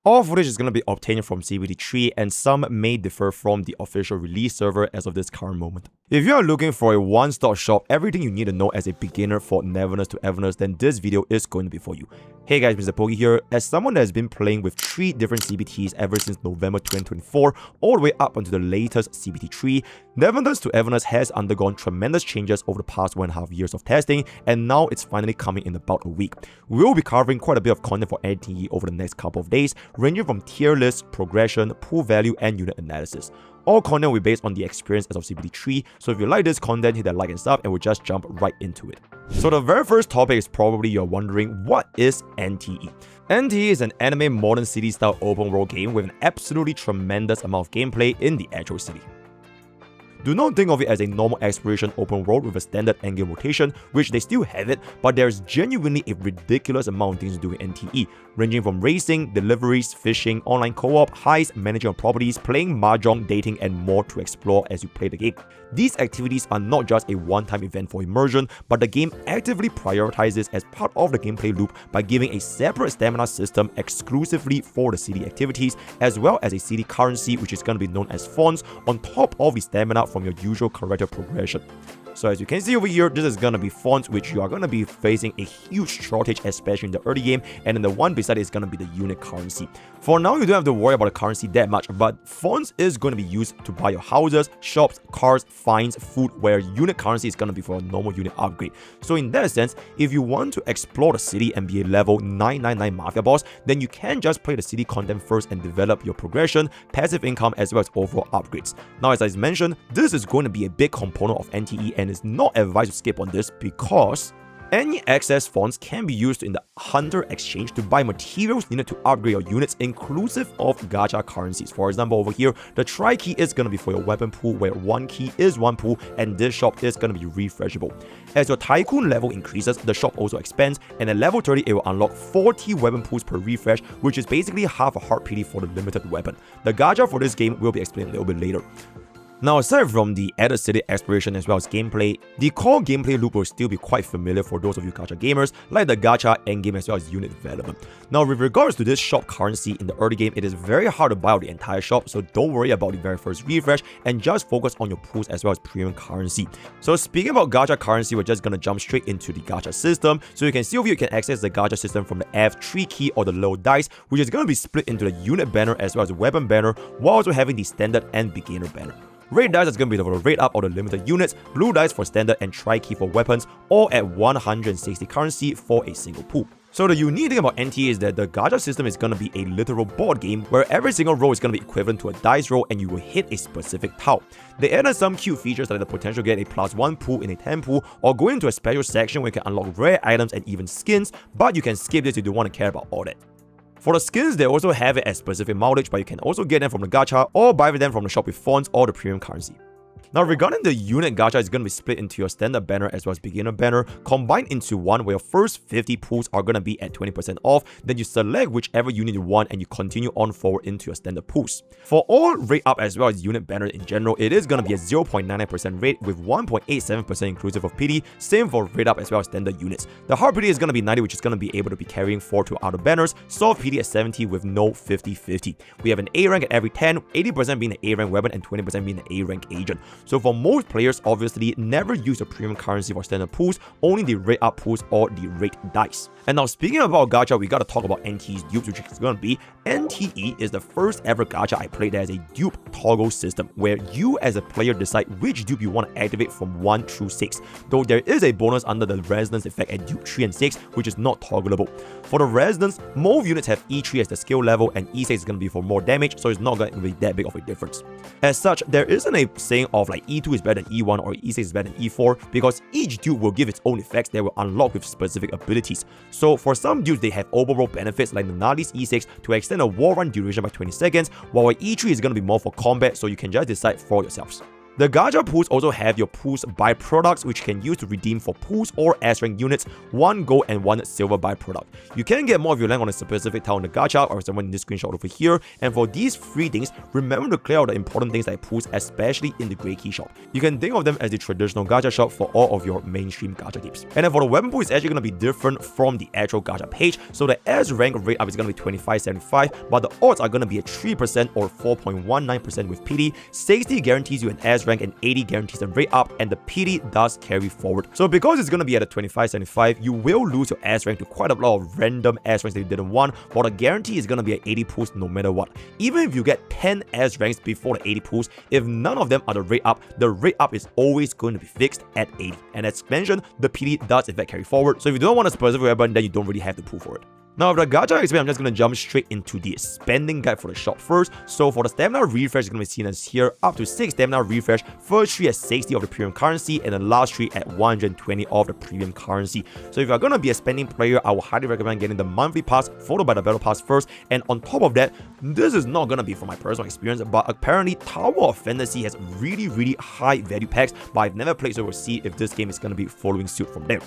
All footage is going to be obtained from CBT3 and some may differ from the official release server as of this current moment. If you are looking for a one-stop shop, everything you need to know as a beginner for Neverness to Everness, then this video is going to be for you. Hey guys, MrPokke here. As someone that has been playing with 3 different CBTs ever since November 2024, all the way up until the latest CBT3, Neverness to Everness has undergone tremendous changes over the past 1.5 years of testing, and now it's finally coming in about a week. We will be covering quite a bit of content for NTE over the next couple of days, ranging from tier lists, progression, pool value, and unit analysis. All content will be based on the experience as of CBT3, so if you like this content, hit that like and sub and we'll just jump right into it. So the very first topic is probably you're wondering, what is NTE? NTE is an anime modern city style open world game with an absolutely tremendous amount of gameplay in the actual city. Do not think of it as a normal exploration open world with a standard endgame rotation, which they still have it, but there's genuinely a ridiculous amount of things to do in NTE, ranging from racing, deliveries, fishing, online co-op, heists, managing of properties, playing mahjong, dating, and more to explore as you play the game. These activities are not just a one-time event for immersion, but the game actively prioritizes as part of the gameplay loop by giving a separate stamina system exclusively for the city activities, as well as a city currency which is going to be known as fonts on top of the stamina from your usual character progression. So as you can see over here, this is going to be fonts which you are going to be facing a huge shortage, especially in the early game, and then the one beside it is going to be the unit currency. For now, you don't have to worry about the currency that much, but fonts is going to be used to buy your houses, shops, cars, fines, food, where unit currency is going to be for a normal unit upgrade. So in that sense, if you want to explore the city and be a level 999 Mafia boss, then you can just play the city content first and develop your progression, passive income, as well as overall upgrades. Now, as I mentioned, this is going to be a big component of NTE, and it's not advised to skip on this because any excess funds can be used in the Hunter exchange to buy materials needed to upgrade your units, inclusive of gacha currencies. For example, over here, the tri key is going to be for your weapon pool, where 1 key is 1 pool, and this shop is going to be refreshable. As your tycoon level increases, the shop also expands, and at level 30, it will unlock 40 weapon pools per refresh, which is basically half a heart PD for the limited weapon. The gacha for this game will be explained a little bit later. Now, aside from the added city exploration as well as gameplay, the core gameplay loop will still be quite familiar for those of you gacha gamers, like the gacha endgame as well as unit development. Now, with regards to this shop currency in the early game, it is very hard to buy out the entire shop, so don't worry about the very first refresh and just focus on your pools as well as premium currency. So speaking about gacha currency, we're just gonna jump straight into the gacha system. So you can see over here, you can access the gacha system from the F3 key or the low dice, which is gonna be split into the unit banner as well as the weapon banner, while also having the standard and beginner banner. Red dice is going to be for the rate up or the limited units, blue dice for standard and tri-key for weapons, all at 160 currency for a single pool. So the unique thing about NTE is that the gacha system is going to be a literal board game where every single roll is going to be equivalent to a dice roll and you will hit a specific tile. They added some cute features like the potential to get a +1 pool in a 10 pool, or go into a special section where you can unlock rare items and even skins, but you can skip this if you don't want to care about all that. For the skins, they also have it as specific mileage, but you can also get them from the gacha or buy them from the shop with fonts or the premium currency. Now, regarding the unit gacha, it's going to be split into your standard banner as well as beginner banner, combined into one where your first 50 pools are going to be at 20% off, then you select whichever unit you want and you continue on forward into your standard pools. For all rate up as well as unit banner in general, it is going to be a 0.99% rate with 1.87% inclusive of PD, same for rate up as well as standard units. The hard PD is going to be 90, which is going to be able to be carrying 4 to other banners, soft PD at 70 with no 50-50. We have an A rank at every 10, 80% being an A rank weapon and 20% being an A rank agent. So for most players, obviously, never use the premium currency for standard pools, only the rate up pools or the rate dice. And now speaking about gacha, we gotta talk about NTE's dupes, which is gonna be NTE is the first ever gacha I played that has a dupe toggle system, where you as a player decide which dupe you want to activate from 1 through 6, though there is a bonus under the resonance effect at dupe 3 and 6, which is not toggleable. For the resonance, most units have E3 as the skill level and E6 is gonna be for more damage, so it's not gonna be that big of a difference. As such, there isn't a saying of like E2 is better than E1 or E6 is better than E4, because each dupe will give its own effects that will unlock with specific abilities. So for some dupes, they have overall benefits like Nanali's E6 to extend a war run duration by 20 seconds, while E3 is going to be more for combat, so you can just decide for yourselves. The gacha pools also have your pools byproducts, which you can use to redeem for pools or S-rank units, 1 gold and 1 silver byproduct. You can get more if you land on a specific town in the gacha or someone in this screenshot over here, and for these 3 things, remember to clear out the important things like pools, especially in the Grey Key shop. You can think of them as the traditional gacha shop for all of your mainstream gacha games. And then for the weapon pool, it's actually going to be different from the actual gacha page, so the S-rank rate up is going to be 25.75, but the odds are going to be at 3% or 4.19% with PD. 60 guarantees you an S-rank and 80 guarantees a rate up, and the PD does carry forward. So because it's going to be at a 25.75, you will lose your S-rank to quite a lot of random S-ranks that you didn't want, while the guarantee is going to be at 80 pools no matter what. Even if you get 10 S-ranks before the 80 pools, if none of them are the rate up is always going to be fixed at 80. And as mentioned, the PD does in fact carry forward, so if you don't want a specific weapon, then you don't really have to pull for it. Now, with the gacha explain, I'm just going to jump straight into the spending guide for the shop first. So for the stamina refresh, it's going to be seen as here, up to 6 stamina refresh, first 3 at 60 of the premium currency, and the last 3 at 120 of the premium currency. So if you're going to be a spending player, I would highly recommend getting the monthly pass, followed by the battle pass first. And on top of that, this is not going to be from my personal experience, but apparently Tower of Fantasy has really high value packs, but I've never played, so we'll see if this game is going to be following suit from there.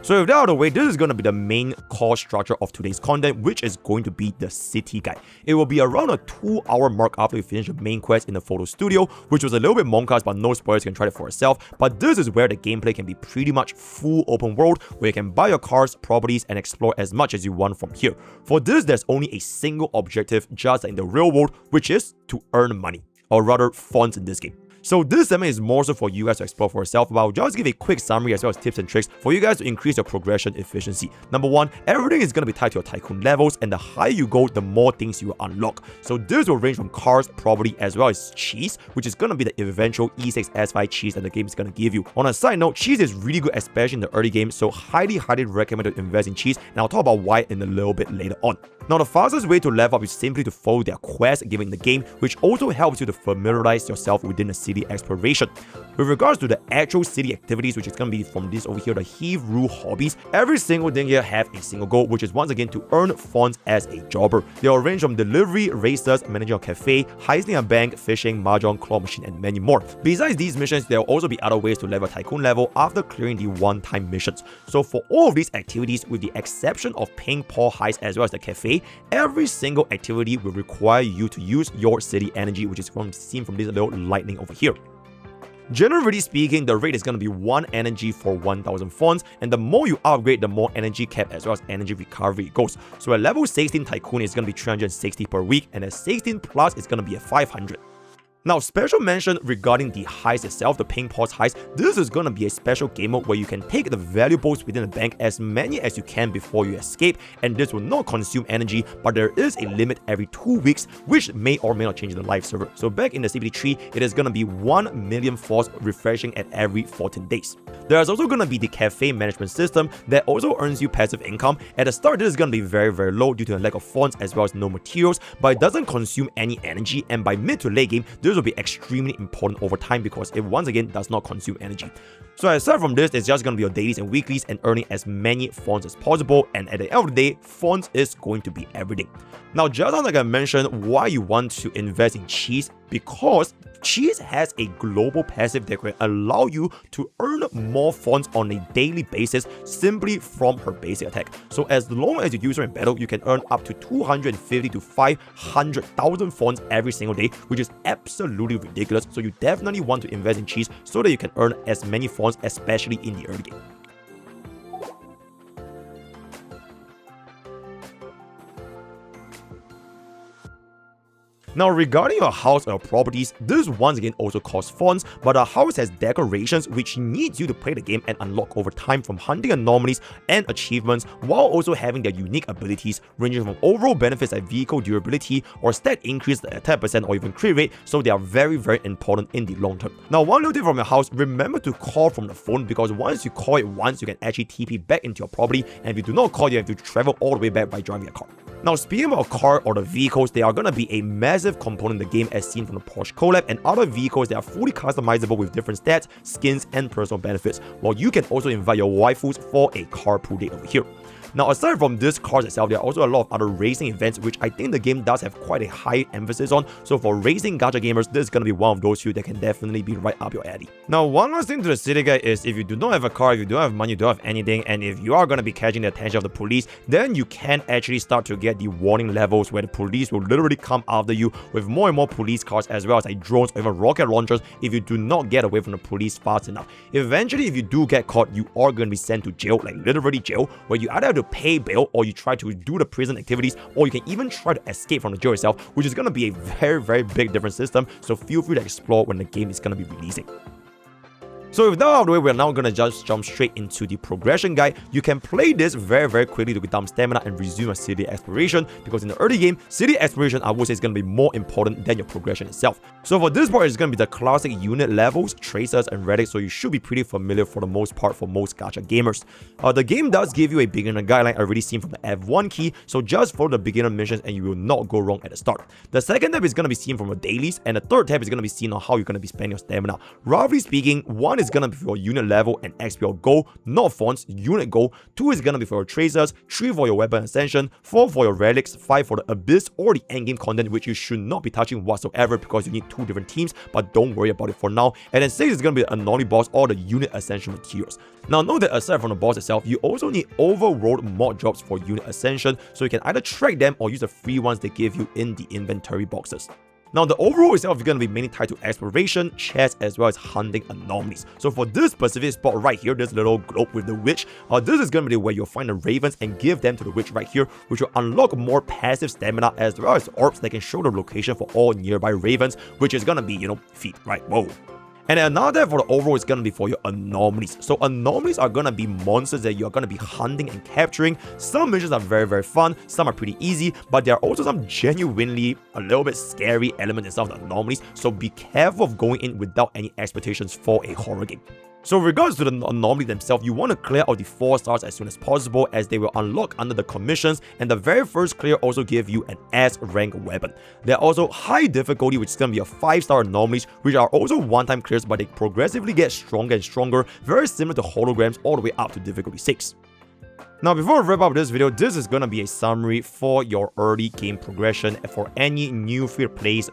So with that out of the way, this is going to be the main core structure of today's content, which is going to be the city guide. It will be around a 2-hour mark after you finish the main quest in the photo studio, which was a little bit moncast, but no spoilers, you can try it for yourself. But this is where the gameplay can be pretty much full open world, where you can buy your cars, properties, and explore as much as you want from here. For this, there's only a single objective, just like in the real world, which is to earn money, or rather funds in this game. So this segment is more so for you guys to explore for yourself, but I'll just give a quick summary as well as tips and tricks for you guys to increase your progression efficiency. Number 1, everything is going to be tied to your tycoon levels, and the higher you go, the more things you will unlock. So this will range from cars, property, as well as cheese, which is going to be the eventual E6 S5 cheese that the game is going to give you. On a side note, cheese is really good, especially in the early game, so highly recommend to invest in cheese, and I'll talk about why in a little bit later on. Now, the fastest way to level up is simply to follow their quest given in the game, which also helps you to familiarize yourself within the city exploration. With regards to the actual city activities, which is going to be from this over here, the Heave Rule hobbies, every single thing here have a single goal, which is once again to earn funds as a jobber. They will range from delivery, races, managing a cafe, heisting a bank, fishing, mahjong, claw machine, and many more. Besides these missions, there will also be other ways to level tycoon level after clearing the one-time missions. So for all of these activities, with the exception of paying Paul heist as well as the cafe, every single activity will require you to use your city energy, which is seen from this little lightning over here. Generally speaking, the rate is going to be 1 energy for 1000 funds, and the more you upgrade, the more energy cap as well as energy recovery it goes. So at level 16 tycoon is going to be 360 per week, and at 16 plus it's going to be at 500. Now, special mention regarding the heist itself, the ping pong heist. This is going to be a special game mode where you can take the valuables within the bank, as many as you can before you escape, and this will not consume energy, but there is a limit every 2 weeks, which may or may not change in the live server. So back in the CBD3, it is going to be 1 million force refreshing at every 14 days. There is also going to be the cafe management system that also earns you passive income. At the start, this is going to be very low due to a lack of funds as well as no materials, but it doesn't consume any energy, and by mid to late game, this will be extremely important over time because it once again does not consume energy. So aside from this, it's just going to be your dailies and weeklies and earning as many funds as possible, and at the end of the day, funds is going to be everything. Now, just like I mentioned, why you want to invest in cheese, because cheese has a global passive that can allow you to earn more funds on a daily basis simply from her basic attack. So as long as you use her in battle, you can earn up to 250 to 500,000 funds every single day, which is absolutely ridiculous. So you definitely want to invest in cheese so that you can earn as many funds, especially in the early game. Now, regarding your house or your properties, this once again also costs funds, but a house has decorations which needs you to play the game and unlock over time from hunting anomalies and achievements, while also having their unique abilities ranging from overall benefits like vehicle durability or stat increase, attack percent, or even crit rate, so they are very important in the long term. Now, one little tip from your house, remember to call from the phone, because once you call it once, you can actually TP back into your property, and if you do not call, you have to travel all the way back by driving a car. Now, speaking about a car or the vehicles, they are going to be a massive component in the game as seen from the Porsche collab and other vehicles that are fully customizable with different stats, skins, and personal benefits, while you can also invite your waifus for a carpool date over here. Now, aside from this cards itself, there are also a lot of other racing events, which I think the game does have quite a high emphasis on. So for racing gacha gamers, this is going to be one of those few that can definitely be right up your alley. Now, one last thing to the city guide is if you do not have a car, if you don't have money, you don't have anything, and if you are going to be catching the attention of the police, then you can actually start to get the warning levels where the police will literally come after you with more and more police cars, as well as like drones or even rocket launchers if you do not get away from the police fast enough. Eventually, if you do get caught, you are going to be sent to jail, like literally jail, where you either have to pay bail or you try to do the prison activities, or you can even try to escape from the jail itself, which is going to be a very big different system. So feel free to explore when the game is going to be releasing. So with that out of the way, we're now going to just jump straight into the progression guide. You can play this very quickly to dump stamina and resume a city exploration, because in the early game, city exploration I would say is going to be more important than your progression itself. So for this part, it's going to be the classic unit levels, tracers and relics, so you should be pretty familiar for the most part for most gacha gamers. The game does give you a beginner guideline already seen from the F1 key, so just follow the beginner missions and you will not go wrong at the start. The second tab is going to be seen from your dailies, and the third tab is going to be seen on how you're going to be spending your stamina. Roughly speaking, one is going to be for your unit level and XP or goal, not fonts, unit goal. 2 is going to be for your tracers, 3 for your weapon ascension, 4 for your relics, 5 for the abyss or the endgame content, which you should not be touching whatsoever because you need 2 different teams, but don't worry about it for now. And then 6 is going to be the anomaly boss or the unit ascension materials. Now note that aside from the boss itself, you also need overworld mod drops for unit ascension, so you can either track them or use the free ones they give you in the inventory boxes. Now, the overall itself is going to be mainly tied to exploration, chests, as well as hunting anomalies. So for this specific spot right here, this little globe with the witch, this is going to be where you'll find the ravens and give them to the witch right here, which will unlock more passive stamina as well as orbs that can show the location for all nearby ravens, which is going to be, feet, right? Whoa. And then another tab for the overall is going to be for your anomalies. So anomalies are going to be monsters that you're going to be hunting and capturing. Some missions are very fun, some are pretty easy, but there are also some genuinely a little bit scary elements in some of the anomalies, so be careful of going in without any expectations for a horror game. So in regards to the anomaly themselves, you want to clear out the 4 stars as soon as possible, as they will unlock under the commissions, and the very first clear also give you an S rank weapon. There are also high difficulty, which is going to be a 5-star anomalies, which are also one-time clears, but they progressively get stronger and stronger, very similar to holograms all the way up to difficulty 6. Now, before I wrap up this video, this is going to be a summary for your early game progression for any new players,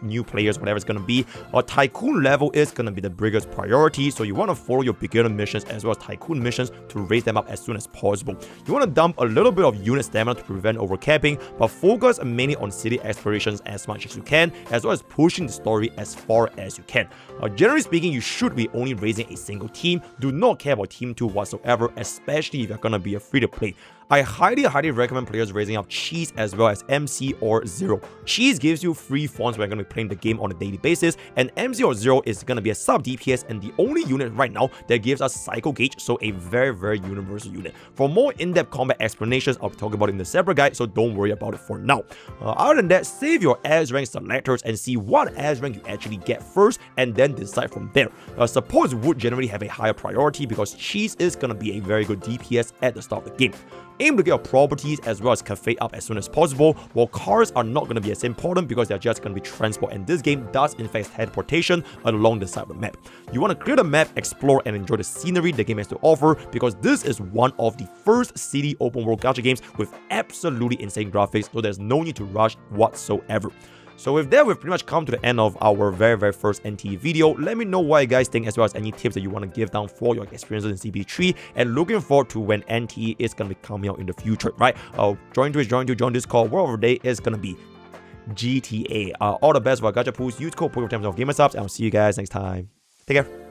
whatever it's going to be. A tycoon level is going to be the biggest priority, so you want to follow your beginner missions as well as tycoon missions to raise them up as soon as possible. You want to dump a little bit of unit stamina to prevent overcapping, but focus mainly on city explorations as much as you can, as well as pushing the story as far as you can. Generally speaking, you should be only raising a single team. Do not care about team 2 whatsoever, especially if you're going to be a free-to-play. I highly recommend players raising up Cheese as well as MC or Zero. Cheese gives you free fonts when you're going to be playing the game on a daily basis, and MC or Zero is going to be a sub DPS and the only unit right now that gives us Psycho Gauge, so a very universal unit. For more in-depth combat explanations, I'll be talking about it in the separate guide, so don't worry about it for now. Other than that, save your S rank selectors and see what S rank you actually get first, and then decide from there. Supports would generally have a higher priority because Cheese is going to be a very good DPS at the start of the game. Aim to get your properties as well as cafe up as soon as possible, while cars are not going to be as important because they're just going to be transport, and this game does in fact teleportation along the side of the map. You want to clear the map, explore and enjoy the scenery the game has to offer, because this is one of the first city open world gacha games with absolutely insane graphics, so there's no need to rush whatsoever. So with that, we've pretty much come to the end of our very first NT video. Let me know what you guys think, as well as any tips that you want to give down for your experiences in CBD3, and looking forward to when NT is going to be coming out in the future, right? Join Discord. Word of the day is going to be GTA. All the best for our gacha pools. Use code POKE for 10% off gamer subs, and I'll see you guys next time. Take care.